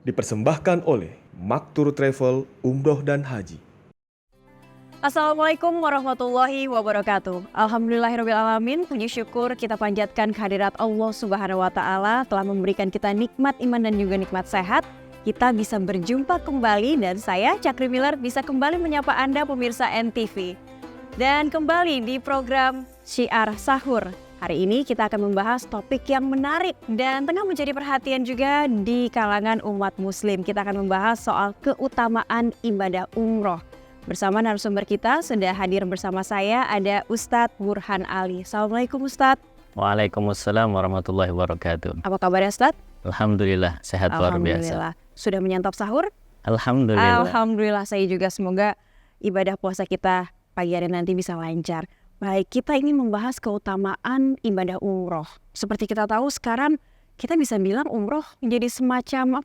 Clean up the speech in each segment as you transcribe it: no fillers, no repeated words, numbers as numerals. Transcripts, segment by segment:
dipersembahkan oleh Maktur Travel, Umroh dan Haji. Assalamualaikum warahmatullahi wabarakatuh. Alhamdulillahirrahmanirrahim. Puji syukur kita panjatkan kehadirat Allah Subhanahu wa Ta'ala telah memberikan kita nikmat iman dan juga nikmat sehat. Kita bisa berjumpa kembali dan saya Cakri Miller bisa kembali menyapa Anda pemirsa NTV. Dan kembali di program Syiar Sahur. Hari ini kita akan membahas topik yang menarik dan tengah menjadi perhatian juga di kalangan umat muslim. Kita akan membahas soal keutamaan ibadah umroh. Bersama narasumber kita sudah hadir bersama saya ada Ustadz Burhan Ali. Assalamualaikum Ustadz. Waalaikumsalam warahmatullahi wabarakatuh. Apa kabarnya Ustadz? Alhamdulillah sehat luar biasa. Sudah menyantap sahur? Alhamdulillah. Alhamdulillah, saya juga semoga ibadah puasa kita pagi hari nanti bisa lancar. Baik, kita ingin membahas keutamaan ibadah umroh. Seperti kita tahu sekarang kita bisa bilang umroh menjadi semacam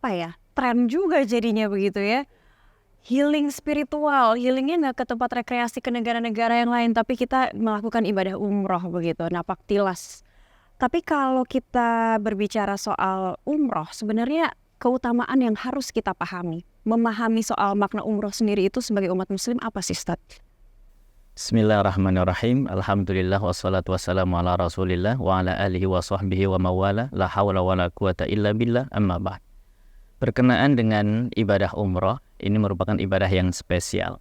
tren juga jadinya begitu ya. Healing spiritual, healingnya nggak ke tempat rekreasi ke negara-negara yang lain, tapi kita melakukan ibadah umroh begitu, napak tilas. Tapi kalau kita berbicara soal umroh, sebenarnya keutamaan yang harus kita pahami, memahami soal makna umroh sendiri itu sebagai umat muslim apa sih Ustaz? Bismillahirrahmanirrahim. Alhamdulillah wassalatu wassalamu ala rasulillah wa ala alihi wa sahbihi wa mawala la hawla wa la quwata illa billah amma ba'd. Berkenaan dengan ibadah umroh, ini merupakan ibadah yang spesial.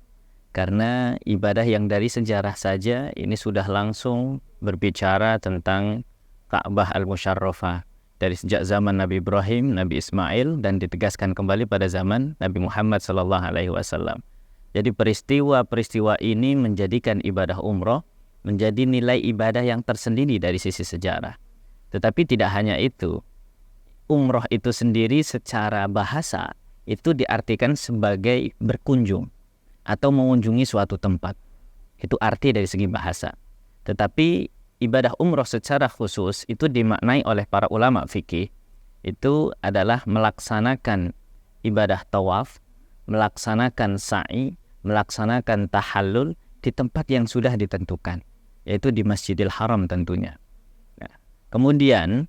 Karena ibadah yang dari sejarah saja ini sudah langsung berbicara tentang Ka'bah al-Musyarrafah. Dari sejak zaman Nabi Ibrahim, Nabi Ismail, dan ditegaskan kembali pada zaman Nabi Muhammad SAW. Jadi peristiwa-peristiwa ini menjadikan ibadah umroh menjadi nilai ibadah yang tersendiri dari sisi sejarah. Tetapi tidak hanya itu. Umroh itu sendiri secara bahasa itu diartikan sebagai berkunjung atau mengunjungi suatu tempat. Itu arti dari segi bahasa. Tetapi ibadah umroh secara khusus itu dimaknai oleh para ulama fikih itu adalah melaksanakan ibadah tawaf, melaksanakan sa'i, melaksanakan tahallul di tempat yang sudah ditentukan, yaitu di Masjidil Haram tentunya. Nah, kemudian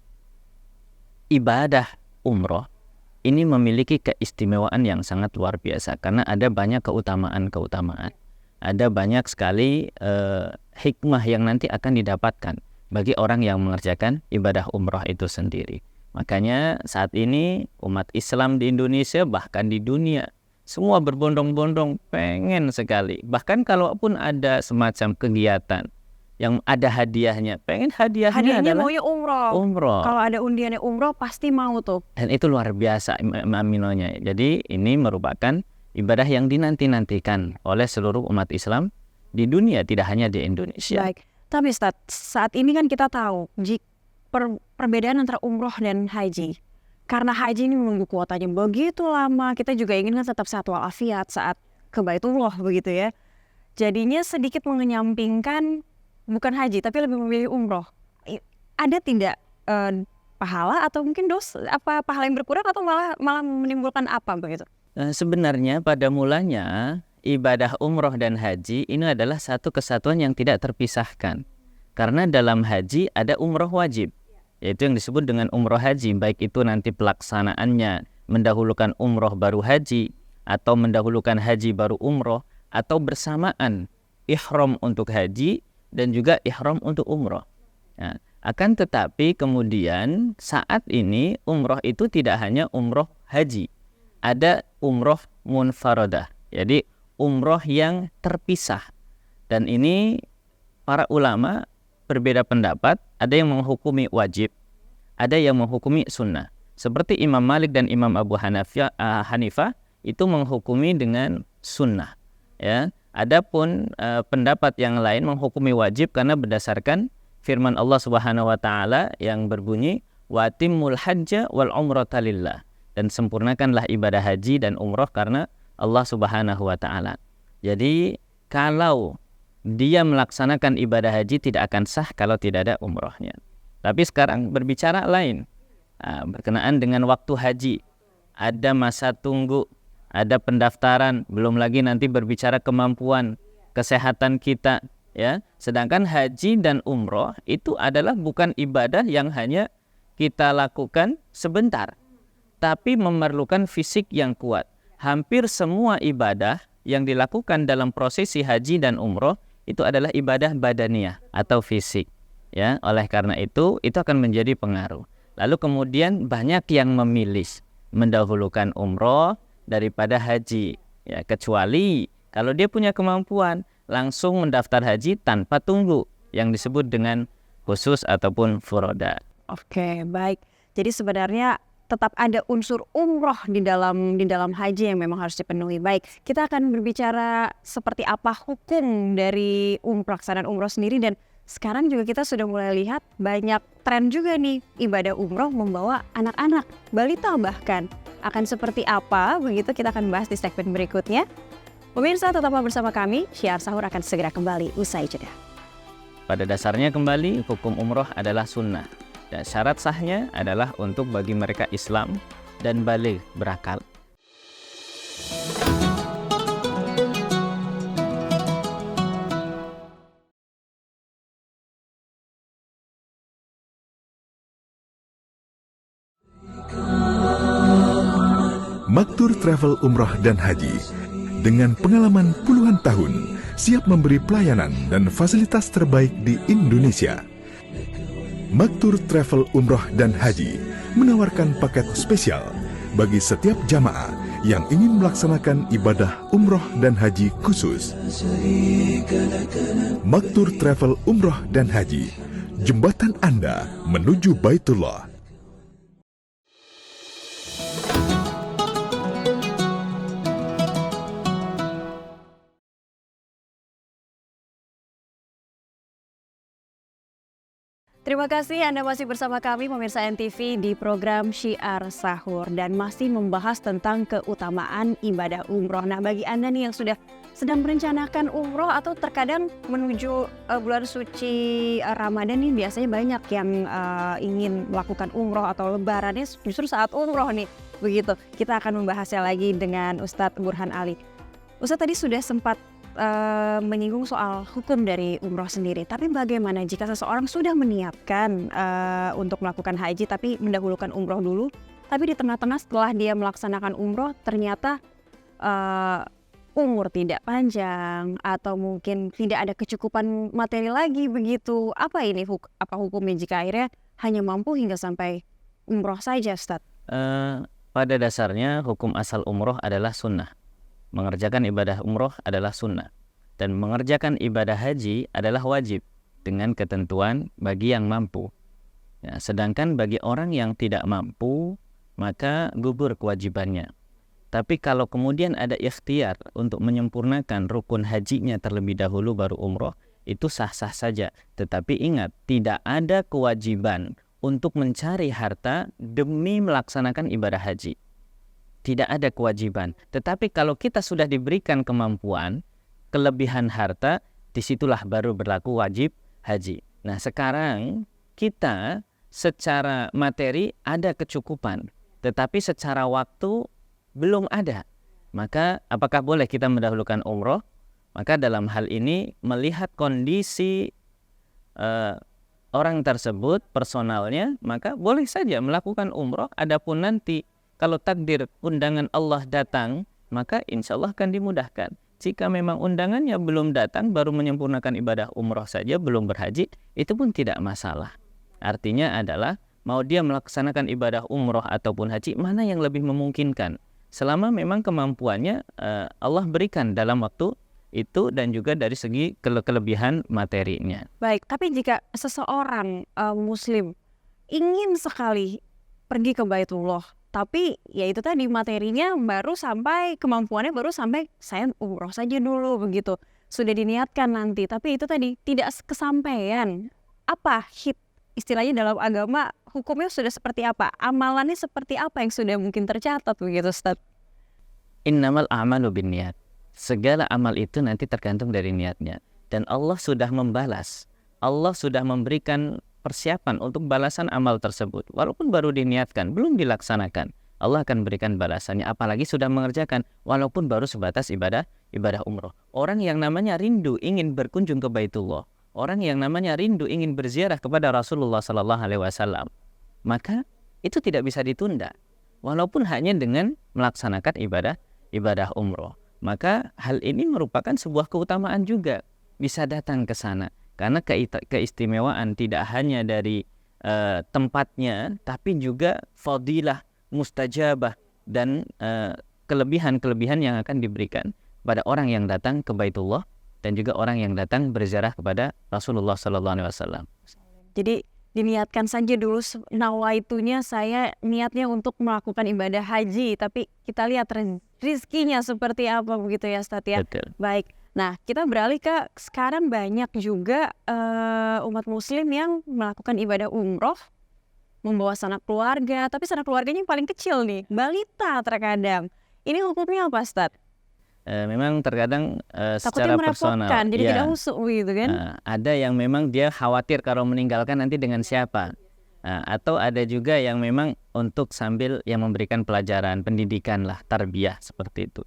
ibadah umroh ini memiliki keistimewaan yang sangat luar biasa karena ada banyak keutamaan. Ada banyak sekali hikmah yang nanti akan didapatkan bagi orang yang mengerjakan ibadah umroh itu sendiri. Makanya saat ini umat Islam di Indonesia bahkan di dunia semua berbondong-bondong pengen sekali. Bahkan kalaupun ada semacam kegiatan yang ada hadiahnya, pengen hadiahnya adalah maunya umroh. Kalau ada undiannya umroh pasti mau tuh. Dan itu luar biasa aminonya. Jadi ini merupakan ibadah yang dinanti-nantikan oleh seluruh umat Islam di dunia, tidak hanya di Indonesia. Baik, tapi Ustaz, saat ini kan kita tahu perbedaan antara umroh dan haji. Karena haji ini menunggu kuotanya begitu lama, kita juga ingin kan tetap sehat walafiat saat ke Baitullah begitu ya. Jadinya sedikit mengenyampingkan bukan haji tapi lebih memilih umroh. Ada tidak pahala atau mungkin pahala yang berkurang atau malah menimbulkan apa begitu? Sebenarnya pada mulanya ibadah umroh dan haji ini adalah satu kesatuan yang tidak terpisahkan. Karena dalam haji ada umroh wajib, yaitu yang disebut dengan umroh haji, baik itu nanti pelaksanaannya mendahulukan umroh baru haji, atau mendahulukan haji baru umroh, atau bersamaan ihram untuk haji dan juga ihram untuk umroh. Nah, akan tetapi kemudian saat ini umroh itu tidak hanya umroh haji, ada umroh munfaradah, jadi umroh yang terpisah. Dan ini para ulama berbeda pendapat, ada yang menghukumi wajib, ada yang menghukumi sunnah. Seperti Imam Malik dan Imam Abu Hanifah itu menghukumi dengan sunnah. Ya, adapun pendapat yang lain menghukumi wajib karena berdasarkan firman Allah Subhanahu wa taala yang berbunyi wa timmul hajja wal umrata lillah, dan sempurnakanlah ibadah haji dan umroh karena Allah Subhanahu wa taala. Jadi kalau dia melaksanakan ibadah haji tidak akan sah kalau tidak ada umrohnya. Tapi sekarang berbicara lain. Berkenaan dengan waktu haji, ada masa tunggu, ada pendaftaran, belum lagi nanti berbicara kemampuan, kesehatan kita, ya. Sedangkan haji dan umroh itu adalah bukan ibadah yang hanya kita lakukan sebentar, tapi memerlukan fisik yang kuat. Hampir semua ibadah yang dilakukan dalam prosesi haji dan umroh itu adalah ibadah badaniyah atau fisik. Ya, oleh karena itu akan menjadi pengaruh. Lalu kemudian banyak yang memilih mendahulukan umroh daripada haji. Ya, kecuali kalau dia punya kemampuan langsung mendaftar haji tanpa tunggu, yang disebut dengan khusus ataupun furoda. Oke, baik. Jadi sebenarnya tetap ada unsur umroh di dalam haji yang memang harus dipenuhi. Baik, kita akan berbicara seperti apa hukum dari pelaksanaan umroh sendiri, dan sekarang juga kita sudah mulai lihat banyak tren juga nih ibadah umroh membawa anak-anak, balita bahkan. Akan seperti apa? Begitu kita akan bahas di segmen berikutnya. Pemirsa, tetaplah bersama kami. Syiar Sahur akan segera kembali usai jeda. Pada dasarnya kembali, hukum umroh adalah sunnah. Dan syarat sahnya adalah untuk bagi mereka Islam dan baligh berakal. Maktur Travel Umrah dan Haji dengan pengalaman puluhan tahun siap memberi pelayanan dan fasilitas terbaik di Indonesia. Maktur Travel Umrah dan Haji menawarkan paket spesial bagi setiap jamaah yang ingin melaksanakan ibadah umroh dan haji khusus. Maktur Travel Umrah dan Haji, jembatan Anda menuju Baitullah. Terima kasih Anda masih bersama kami pemirsa NTV di program Syiar Sahur dan masih membahas tentang keutamaan ibadah umroh. Nah, bagi Anda nih yang sedang merencanakan umroh atau terkadang menuju bulan suci Ramadan nih, biasanya banyak yang ingin melakukan umroh atau lebarannya justru saat umroh nih. Begitu, kita akan membahasnya lagi dengan Ustadz Burhan Ali. Ustadz tadi sudah sempat menyinggung soal hukum dari umroh sendiri. Tapi bagaimana jika seseorang sudah menyiapkan untuk melakukan haji tapi mendahulukan umroh dulu, tapi di tengah-tengah setelah dia melaksanakan umroh ternyata umur tidak panjang atau mungkin tidak ada kecukupan materi lagi begitu. Apa ini apa hukumnya jika akhirnya hanya mampu hingga sampai umroh saja, Ustadz? Pada dasarnya hukum asal umroh adalah sunnah. Mengerjakan ibadah umroh adalah sunnah, dan mengerjakan ibadah haji adalah wajib dengan ketentuan bagi yang mampu. Ya, sedangkan bagi orang yang tidak mampu, maka gugur kewajibannya. Tapi kalau kemudian ada ikhtiar untuk menyempurnakan rukun hajinya terlebih dahulu baru umroh, itu sah-sah saja. Tetapi ingat, tidak ada kewajiban untuk mencari harta demi melaksanakan ibadah haji. Tidak ada kewajiban. Tetapi kalau kita sudah diberikan kemampuan, kelebihan harta, disitulah baru berlaku wajib haji. Nah, sekarang kita secara materi ada kecukupan, tetapi secara waktu belum ada. Maka apakah boleh kita mendahulukan umroh? Maka dalam hal ini melihat kondisi orang tersebut, personalnya, maka boleh saja melakukan umroh. Adapun nanti kalau takdir undangan Allah datang, maka insya Allah akan dimudahkan. Jika memang undangannya belum datang, baru menyempurnakan ibadah umroh saja, belum berhaji, itu pun tidak masalah. Artinya adalah, mau dia melaksanakan ibadah umroh ataupun haji, mana yang lebih memungkinkan. Selama memang kemampuannya Allah berikan dalam waktu itu dan juga dari segi kelebihan materinya. Baik, tapi jika seseorang muslim ingin sekali pergi ke Baitullah, tapi ya itu tadi materinya baru sampai, kemampuannya baru sampai saya umroh saja dulu begitu. Sudah diniatkan nanti, tapi itu tadi tidak kesampaian. Apa istilahnya dalam agama, hukumnya sudah seperti apa? Amalannya seperti apa yang sudah mungkin tercatat begitu, Ustaz? Innamal a'malu binniyat. Segala amal itu nanti tergantung dari niatnya. Dan Allah sudah membalas. Allah sudah memberikan persiapan untuk balasan amal tersebut. Walaupun baru diniatkan, belum dilaksanakan, Allah akan berikan balasannya. Apalagi sudah mengerjakan, walaupun baru sebatas ibadah umroh. Orang yang namanya rindu ingin berkunjung ke Baitullah, orang yang namanya rindu ingin berziarah kepada Rasulullah SAW, maka itu tidak bisa ditunda. walaupun hanya dengan melaksanakan ibadah umroh. Maka hal ini merupakan sebuah keutamaan juga, bisa datang ke sana. Karena keistimewaan tidak hanya dari tempatnya, tapi juga fadilah, mustajabah, dan kelebihan-kelebihan yang akan diberikan pada orang yang datang ke Baitullah dan juga orang yang datang berziarah kepada Rasulullah SAW. Jadi diniatkan saja dulu nawaitunya saya niatnya untuk melakukan ibadah haji, tapi kita lihat rizkinya seperti apa begitu ya Ustadz ya. Betul. Baik. Nah, kita beralih ke sekarang banyak juga umat muslim yang melakukan ibadah umroh membawa sanak keluarga, tapi sanak keluarganya yang paling kecil nih, balita terkadang. Ini hukumnya apa Ustadz? Memang terkadang Takutnya secara personal, merepotkan, jadi tidak husuk gitu kan. ada yang memang dia khawatir kalau meninggalkan nanti dengan siapa. Atau ada juga yang memang untuk sambil yang memberikan pelajaran, pendidikan lah, tarbiyah seperti itu.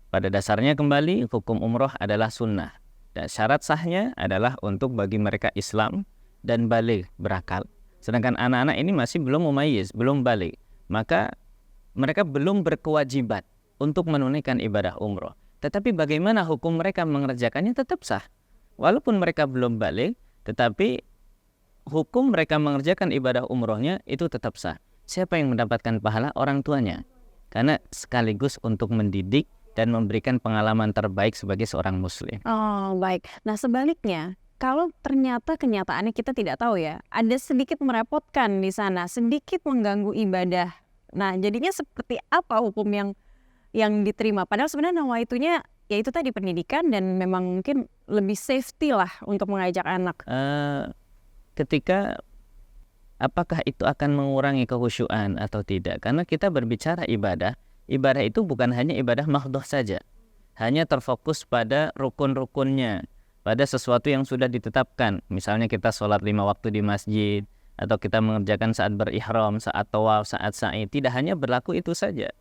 Pada dasarnya kembali hukum umroh adalah sunnah. Dan syarat sahnya adalah untuk bagi mereka Islam dan baligh, berakal. Sedangkan anak-anak ini masih belum mumayyiz, belum baligh. Maka mereka belum berkewajiban untuk menunaikan ibadah umroh. Tetapi bagaimana hukum mereka mengerjakannya tetap sah. Walaupun mereka belum baligh, tetapi hukum mereka mengerjakan ibadah umrohnya itu tetap sah. Siapa yang mendapatkan pahala? Orang tuanya. Karena sekaligus untuk mendidik dan memberikan pengalaman terbaik sebagai seorang muslim. Oh, baik. Nah, sebaliknya, kalau ternyata kenyataannya kita tidak tahu ya, ada sedikit merepotkan di sana, sedikit mengganggu ibadah. Nah, jadinya seperti apa hukum yang diterima? Padahal sebenarnya nawaitunya ya itu tadi pendidikan dan memang mungkin lebih safety lah untuk mengajak anak. Ketika apakah itu akan mengurangi kekhusyuan atau tidak? Karena kita berbicara ibadah itu bukan hanya ibadah mahdhah saja. Hanya terfokus pada rukun-rukunnya, pada sesuatu yang sudah ditetapkan. Misalnya kita sholat 5 waktu di masjid, atau kita mengerjakan saat berihram, saat tawaf, saat sa'i. Tidak hanya berlaku itu saja.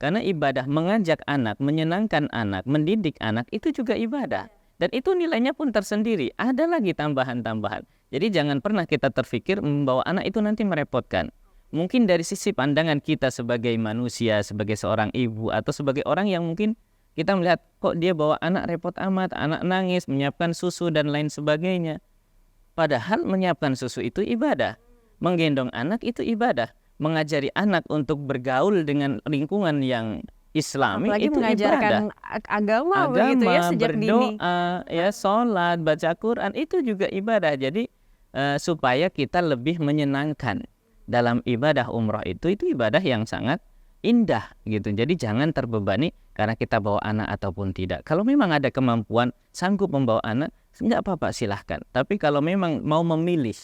Karena ibadah mengajak anak, menyenangkan anak, mendidik anak itu juga ibadah. Dan itu nilainya pun tersendiri. Ada lagi tambahan-tambahan. Jadi jangan pernah kita terfikir membawa anak itu nanti merepotkan. Mungkin dari sisi pandangan kita sebagai manusia, sebagai seorang ibu, atau sebagai orang yang mungkin kita melihat kok dia bawa anak repot amat, anak nangis, menyiapkan susu dan lain sebagainya. Padahal menyiapkan susu itu ibadah. Menggendong anak itu ibadah. Mengajari anak untuk bergaul dengan lingkungan yang Islami apalagi itu mengajarkan ibadah. agama begitu ya sejak dini. Berdoa, ya sholat, baca Quran itu juga ibadah. Jadi supaya kita lebih menyenangkan dalam ibadah umroh itu ibadah yang sangat indah gitu. Jadi jangan terbebani karena kita bawa anak ataupun tidak. Kalau memang ada kemampuan sanggup membawa anak, enggak apa-apa silahkan. Tapi kalau memang mau memilih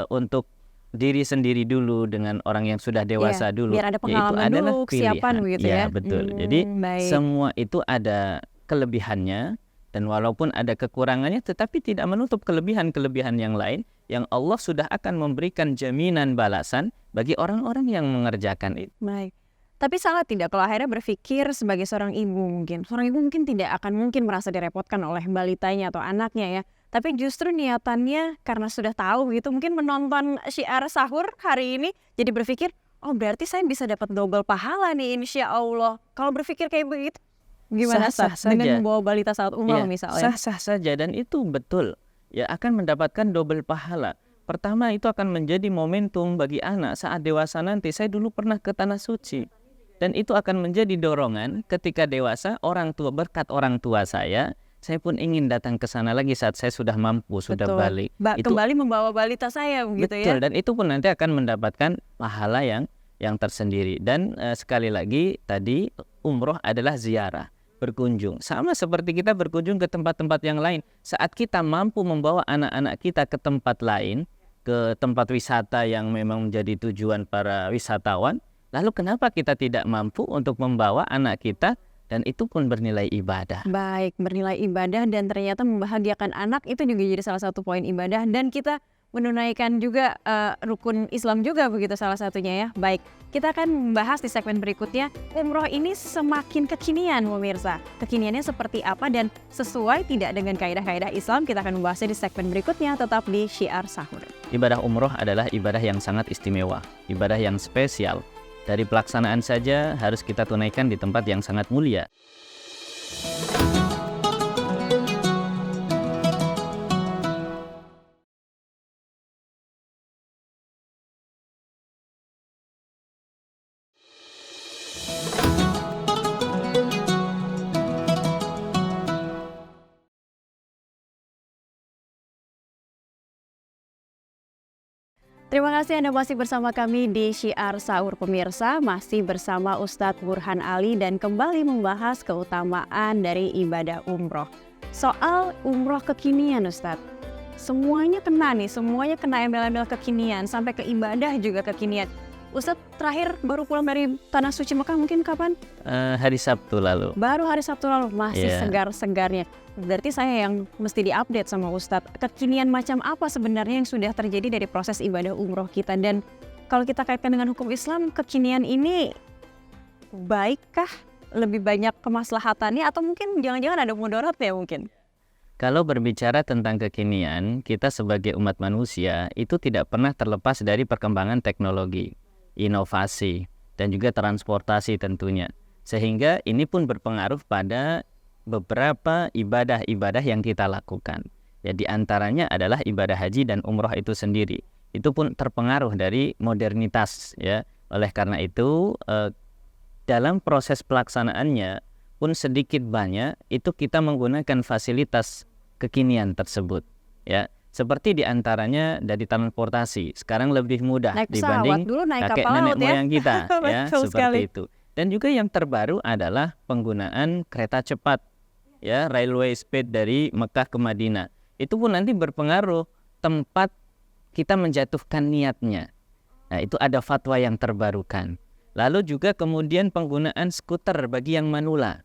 untuk diri sendiri dulu dengan orang yang sudah dewasa dulu, biar ada pengalaman ya itu adalah dulu, kesiapan begitu ya. Betul. Jadi Baik. semua itu ada kelebihannya dan walaupun ada kekurangannya, tetapi tidak menutup kelebihan-kelebihan yang lain yang Allah sudah akan memberikan jaminan balasan bagi orang-orang yang mengerjakan itu. Baik. Tapi salah tidak kalau akhirnya berpikir sebagai seorang ibu mungkin. Seorang ibu mungkin tidak akan mungkin merasa direpotkan oleh balitanya atau anaknya ya. Tapi justru niatannya karena sudah tahu gitu mungkin menonton syiar sahur hari ini jadi berpikir, oh berarti saya bisa dapat double pahala nih insya Allah. Kalau berpikir kayak begitu gimana Sah-sah Ustaz? Dengan saja. membawa balita saat umroh misalnya. Sah-sah saja dan itu betul. Ya akan mendapatkan double pahala. Pertama itu akan menjadi momentum bagi anak saat dewasa nanti. Saya dulu pernah ke Tanah Suci. Dan itu akan menjadi dorongan ketika dewasa, orang tua berkat orang tua saya pun ingin datang ke sana lagi saat saya sudah mampu, sudah balik. Kembali membawa balita saya begitu betul, ya. dan itu pun nanti akan mendapatkan pahala yang tersendiri. Dan sekali lagi tadi umroh adalah ziarah, berkunjung. Sama seperti kita berkunjung ke tempat-tempat yang lain. Saat kita mampu membawa anak-anak kita ke tempat lain, ke tempat wisata yang memang menjadi tujuan para wisatawan, lalu kenapa kita tidak mampu untuk membawa anak kita dan itu pun bernilai ibadah. Baik, bernilai ibadah dan ternyata membahagiakan anak itu juga jadi salah satu poin ibadah dan kita menunaikan juga rukun Islam juga begitu salah satunya ya. Baik, kita akan membahas di segmen berikutnya umroh ini semakin kekinian pemirsa. Kekiniannya seperti apa dan sesuai tidak dengan kaidah-kaidah Islam, kita akan membahasnya di segmen berikutnya tetap di Syiar Sahur. Ibadah umroh adalah ibadah yang sangat istimewa, ibadah yang spesial. Dari pelaksanaan saja harus kita tunaikan di tempat yang sangat mulia. Terima kasih Anda masih bersama kami di Syiar Sahur pemirsa, masih bersama Ustadz Burhan Ali dan kembali membahas keutamaan dari ibadah umroh. Soal umroh kekinian Ustadz, semuanya kena embel-embel kekinian, sampai ke ibadah juga kekinian. Ustadz terakhir baru pulang dari Tanah Suci Mekah mungkin kapan? Hari Sabtu lalu. Baru hari Sabtu lalu, masih segar-segarnya. Berarti saya yang mesti diupdate sama Ustadz. Kekinian macam apa sebenarnya yang sudah terjadi dari proses ibadah umroh kita? Dan kalau kita kaitkan dengan hukum Islam, kekinian ini baikkah? Lebih banyak kemaslahatannya atau mungkin jangan-jangan ada mudaratnya mungkin? Kalau berbicara tentang kekinian, kita sebagai umat manusia itu tidak pernah terlepas dari perkembangan teknologi, inovasi, dan juga transportasi tentunya. Sehingga ini pun berpengaruh pada beberapa ibadah-ibadah yang kita lakukan. Ya, di antaranya adalah ibadah haji dan umroh itu sendiri. Itu pun terpengaruh dari modernitas. Ya. Oleh karena itu, dalam proses pelaksanaannya pun sedikit banyak itu kita menggunakan fasilitas kekinian tersebut. Ya. Seperti di antaranya dari transportasi. Sekarang lebih mudah naik pesawat, dibanding dulu naik kakek kapal nenek laut ya. moyang kita. Ya, Betul seperti sekali. itu. Dan juga yang terbaru adalah penggunaan kereta cepat. Ya, railway speed dari Mekah ke Madinah. Itu pun nanti berpengaruh tempat kita menjatuhkan niatnya. Nah, itu ada fatwa yang terbarukan. Lalu juga kemudian penggunaan skuter bagi yang manula.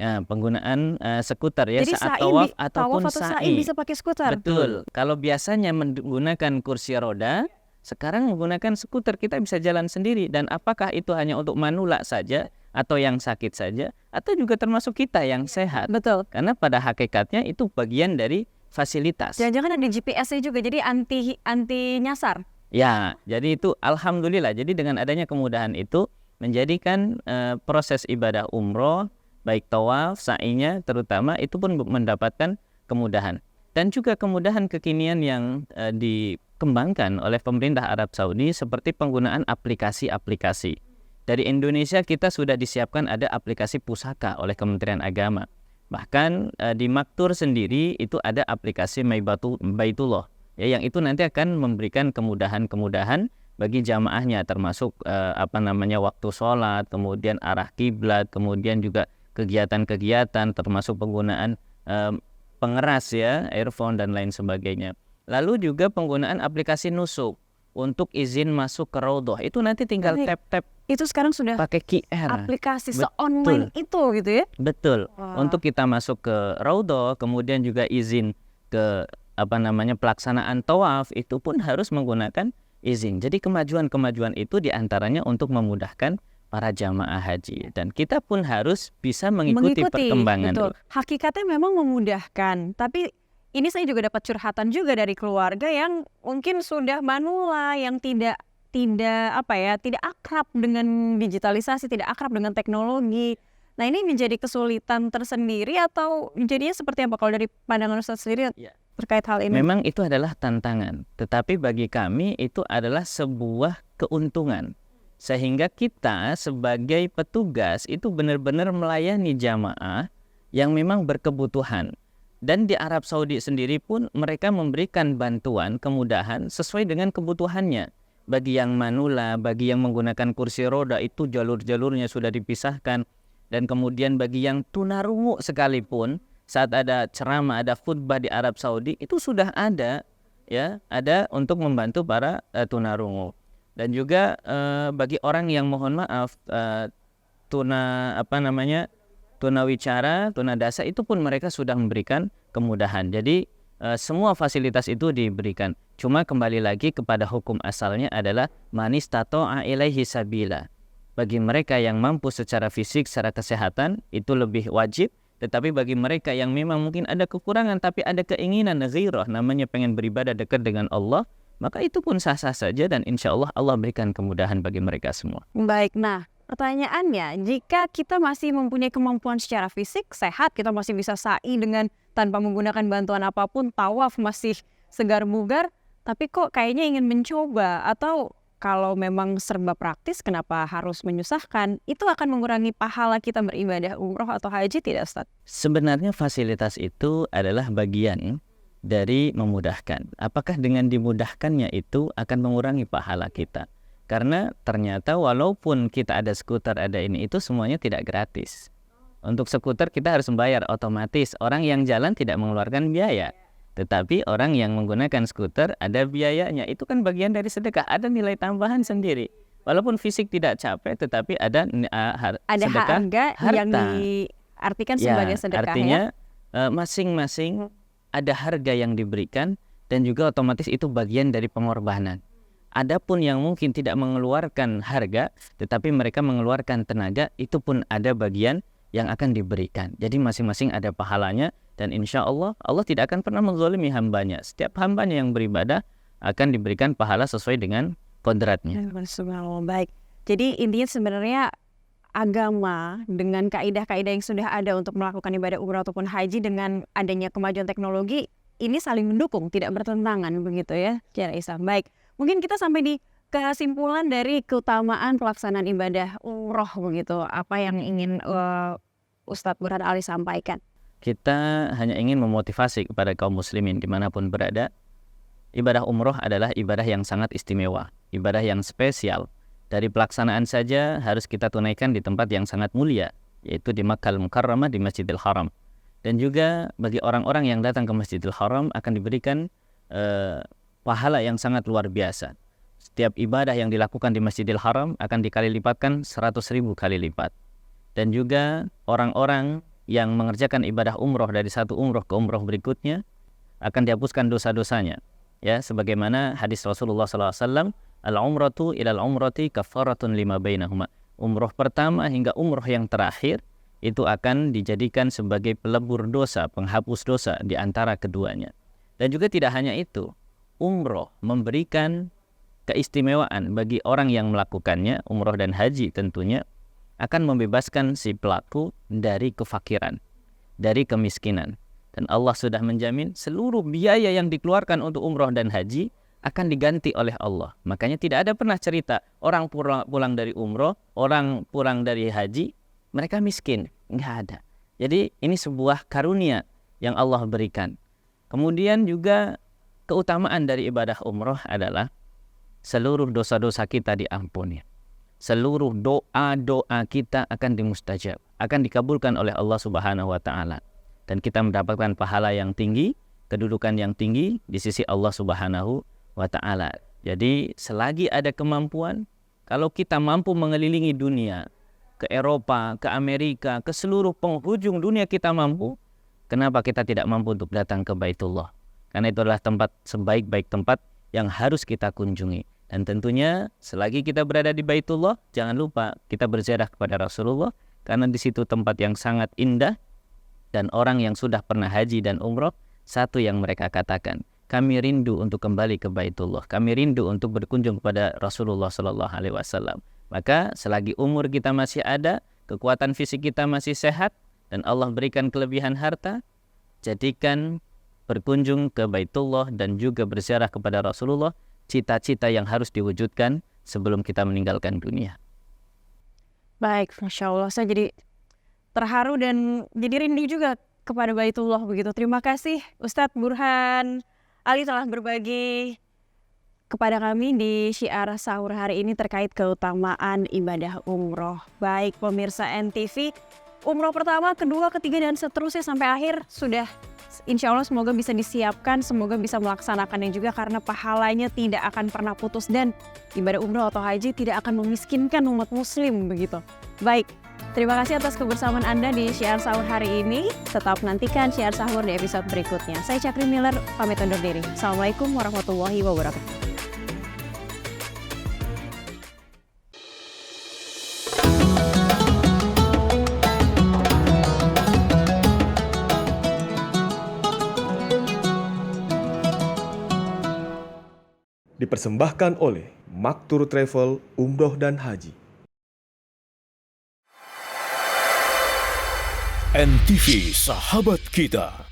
Ya, penggunaan skuter ya. Jadi saat tawaf ataupun atau sa'i bisa pakai skuter. Betul. Kalau biasanya menggunakan kursi roda, sekarang menggunakan skuter, kita bisa jalan sendiri. Dan apakah itu hanya untuk manula saja atau yang sakit saja, atau juga termasuk kita yang sehat? Betul. Karena pada hakikatnya itu bagian dari fasilitas. Jangan-jangan ada GPS-nya juga, jadi anti nyasar. Ya, jadi itu alhamdulillah. Jadi dengan adanya kemudahan itu menjadikan proses ibadah umroh, baik tawaf, sa'inya terutama itu pun mendapatkan kemudahan. Dan juga kemudahan kekinian yang dikembangkan oleh pemerintah Arab Saudi seperti penggunaan aplikasi-aplikasi. Dari Indonesia kita sudah disiapkan ada aplikasi pusaka oleh Kementerian Agama. Bahkan di Maktur sendiri itu ada aplikasi My Baitullah. Ya, yang itu nanti akan memberikan kemudahan-kemudahan bagi jamaahnya, termasuk waktu sholat, kemudian arah kiblat, kemudian juga kegiatan-kegiatan, termasuk penggunaan pengeras ya, earphone dan lain sebagainya. Lalu juga penggunaan aplikasi nusuk untuk izin masuk ke Raudhah. Itu nanti tinggal tap-tap. Itu sekarang sudah pakai QR. Aplikasi se-online itu gitu ya? Betul. Untuk kita masuk ke Raudhah, kemudian juga izin ke pelaksanaan tawaf, itu pun harus menggunakan izin. Jadi kemajuan-kemajuan itu diantaranya untuk memudahkan para jamaah haji. Dan kita pun harus bisa mengikuti perkembangan. Betul. Hakikatnya memang memudahkan. Tapi ini saya juga dapat curhatan juga dari keluarga yang mungkin sudah manula, yang tidak akrab dengan digitalisasi, tidak akrab dengan teknologi. Nah, ini menjadi kesulitan tersendiri atau jadinya seperti apa kalau dari pandangan Ustadz sendiri terkait hal ini? Memang itu adalah tantangan, tetapi bagi kami itu adalah sebuah keuntungan. Sehingga kita sebagai petugas itu benar-benar melayani jamaah yang memang berkebutuhan. Dan di Arab Saudi sendiri pun mereka memberikan bantuan, kemudahan sesuai dengan kebutuhannya. Bagi yang manula, bagi yang menggunakan kursi roda itu jalur-jalurnya sudah dipisahkan. Dan kemudian bagi yang tunarungu sekalipun, saat ada ceramah, ada khutbah di Arab Saudi, itu sudah ada, ya, ada untuk membantu para tunarungu. Dan juga bagi orang yang mohon maaf tunawicara, tunadasa itu pun mereka sudah memberikan kemudahan. Jadi semua fasilitas itu diberikan. Cuma kembali lagi kepada hukum asalnya adalah manistata'a ilaihi sabila. Bagi mereka yang mampu secara fisik, secara kesehatan itu lebih wajib. Tetapi bagi mereka yang memang mungkin ada kekurangan tapi ada keinginan ghirah, namanya pengen beribadah dekat dengan Allah, maka itu pun sah-sah saja dan insya Allah Allah berikan kemudahan bagi mereka semua. Baik, nah pertanyaannya, jika kita masih mempunyai kemampuan secara fisik, sehat, kita masih bisa sa'i dengan tanpa menggunakan bantuan apapun, tawaf masih segar bugar, tapi kok kayaknya ingin mencoba, atau kalau memang serba praktis, kenapa harus menyusahkan? Itu akan mengurangi pahala kita beribadah umroh atau haji tidak, Ustaz? Sebenarnya fasilitas itu adalah bagian dari memudahkan. Apakah dengan dimudahkannya itu akan mengurangi pahala kita? Karena ternyata walaupun kita ada skuter, ada ini, itu semuanya tidak gratis. Untuk skuter kita harus membayar otomatis. Orang yang jalan tidak mengeluarkan biaya. Tetapi orang yang menggunakan skuter ada biayanya. Itu kan bagian dari sedekah. Ada nilai tambahan sendiri. Walaupun fisik tidak capek, tetapi ada sedekah harga yang diartikan sebagai sedekah. Artinya masing-masing ada harga yang diberikan dan juga otomatis itu bagian dari pengorbanan. Adapun yang mungkin tidak mengeluarkan harga, tetapi mereka mengeluarkan tenaga, itu pun ada bagian yang akan diberikan. Jadi masing-masing ada pahalanya dan insya Allah Allah tidak akan pernah menzalimi hambanya. Setiap hambanya yang beribadah akan diberikan pahala sesuai dengan kodratnya. Baik. Jadi intinya sebenarnya agama dengan kaidah-kaidah yang sudah ada untuk melakukan ibadah umrah ataupun haji dengan adanya kemajuan teknologi ini saling mendukung, tidak bertentangan begitu ya secara Islam. Baik, mungkin kita sampai di kesimpulan dari keutamaan pelaksanaan ibadah umroh begitu. Apa yang ingin Ustadz Burhan Ali sampaikan? Kita hanya ingin memotivasi kepada kaum muslimin dimanapun berada. Ibadah umroh adalah ibadah yang sangat istimewa, ibadah yang spesial. Dari pelaksanaan saja harus kita tunaikan di tempat yang sangat mulia, yaitu di Makkah Al-Mukarramah, di Masjidil Haram. Dan juga bagi orang-orang yang datang ke Masjidil Haram akan diberikan pahala yang sangat luar biasa. Setiap ibadah yang dilakukan di Masjidil Haram akan dikali lipatkan 100.000 kali lipat. Dan juga orang-orang yang mengerjakan ibadah umroh dari satu umroh ke umroh berikutnya akan dihapuskan dosa-dosanya. Ya, sebagaimana hadis Rasulullah SAW, al-umratu ilal umrati kafaratun lima bainahuma. Umroh pertama hingga umroh yang terakhir itu akan dijadikan sebagai pelebur dosa, penghapus dosa di antara keduanya. Dan juga tidak hanya itu, umroh memberikan keistimewaan bagi orang yang melakukannya, umroh dan haji tentunya, akan membebaskan si pelaku dari kefakiran, dari kemiskinan. Dan Allah sudah menjamin seluruh biaya yang dikeluarkan untuk umroh dan haji akan diganti oleh Allah. Makanya tidak ada pernah cerita orang pulang dari umroh, orang pulang dari haji, mereka miskin. Enggak ada. Jadi ini sebuah karunia yang Allah berikan. Kemudian juga keutamaan dari ibadah umroh adalah seluruh dosa-dosa kita diampuni. Seluruh doa-doa kita akan dimustajab, akan dikabulkan oleh Allah Subhanahu wa taala. Dan kita mendapatkan pahala yang tinggi, kedudukan yang tinggi di sisi Allah Subhanahu wa ta'ala. Jadi selagi ada kemampuan, kalau kita mampu mengelilingi dunia, ke Eropa, ke Amerika, ke seluruh penghujung dunia kita mampu, kenapa kita tidak mampu untuk datang ke Baitullah? Karena itu adalah tempat sebaik-baik tempat yang harus kita kunjungi. Dan tentunya selagi kita berada di Baitullah, jangan lupa kita berziarah kepada Rasulullah, karena di situ tempat yang sangat indah. Dan orang yang sudah pernah haji dan umroh, satu yang mereka katakan, kami rindu untuk kembali ke Baitullah, kami rindu untuk berkunjung kepada Rasulullah SAW. Maka selagi umur kita masih ada, kekuatan fisik kita masih sehat, dan Allah berikan kelebihan harta, jadikan berkunjung ke Baitullah dan juga berziarah kepada Rasulullah cita-cita yang harus diwujudkan sebelum kita meninggalkan dunia. Baik, Masya Allah, saya jadi terharu dan jadi rindu juga kepada Baitullah begitu. Terima kasih Ustadz Burhan Ali telah berbagi kepada kami di Syiar Sahur hari ini terkait keutamaan ibadah umroh. Baik pemirsa NTV, umroh pertama, kedua, ketiga, dan seterusnya sampai akhir sudah insya Allah semoga bisa disiapkan, semoga bisa melaksanakannya juga karena pahalanya tidak akan pernah putus dan ibadah umroh atau haji tidak akan memiskinkan umat muslim begitu. Baik, terima kasih atas kebersamaan Anda di Syiar Sahur hari ini. Tetap nantikan Syiar Sahur di episode berikutnya. Saya Cakri Miller, pamit undur diri. Assalamualaikum warahmatullahi wabarakatuh. Dipersembahkan oleh Maktur Travel Umroh dan Haji. NTV Sahabat Kita.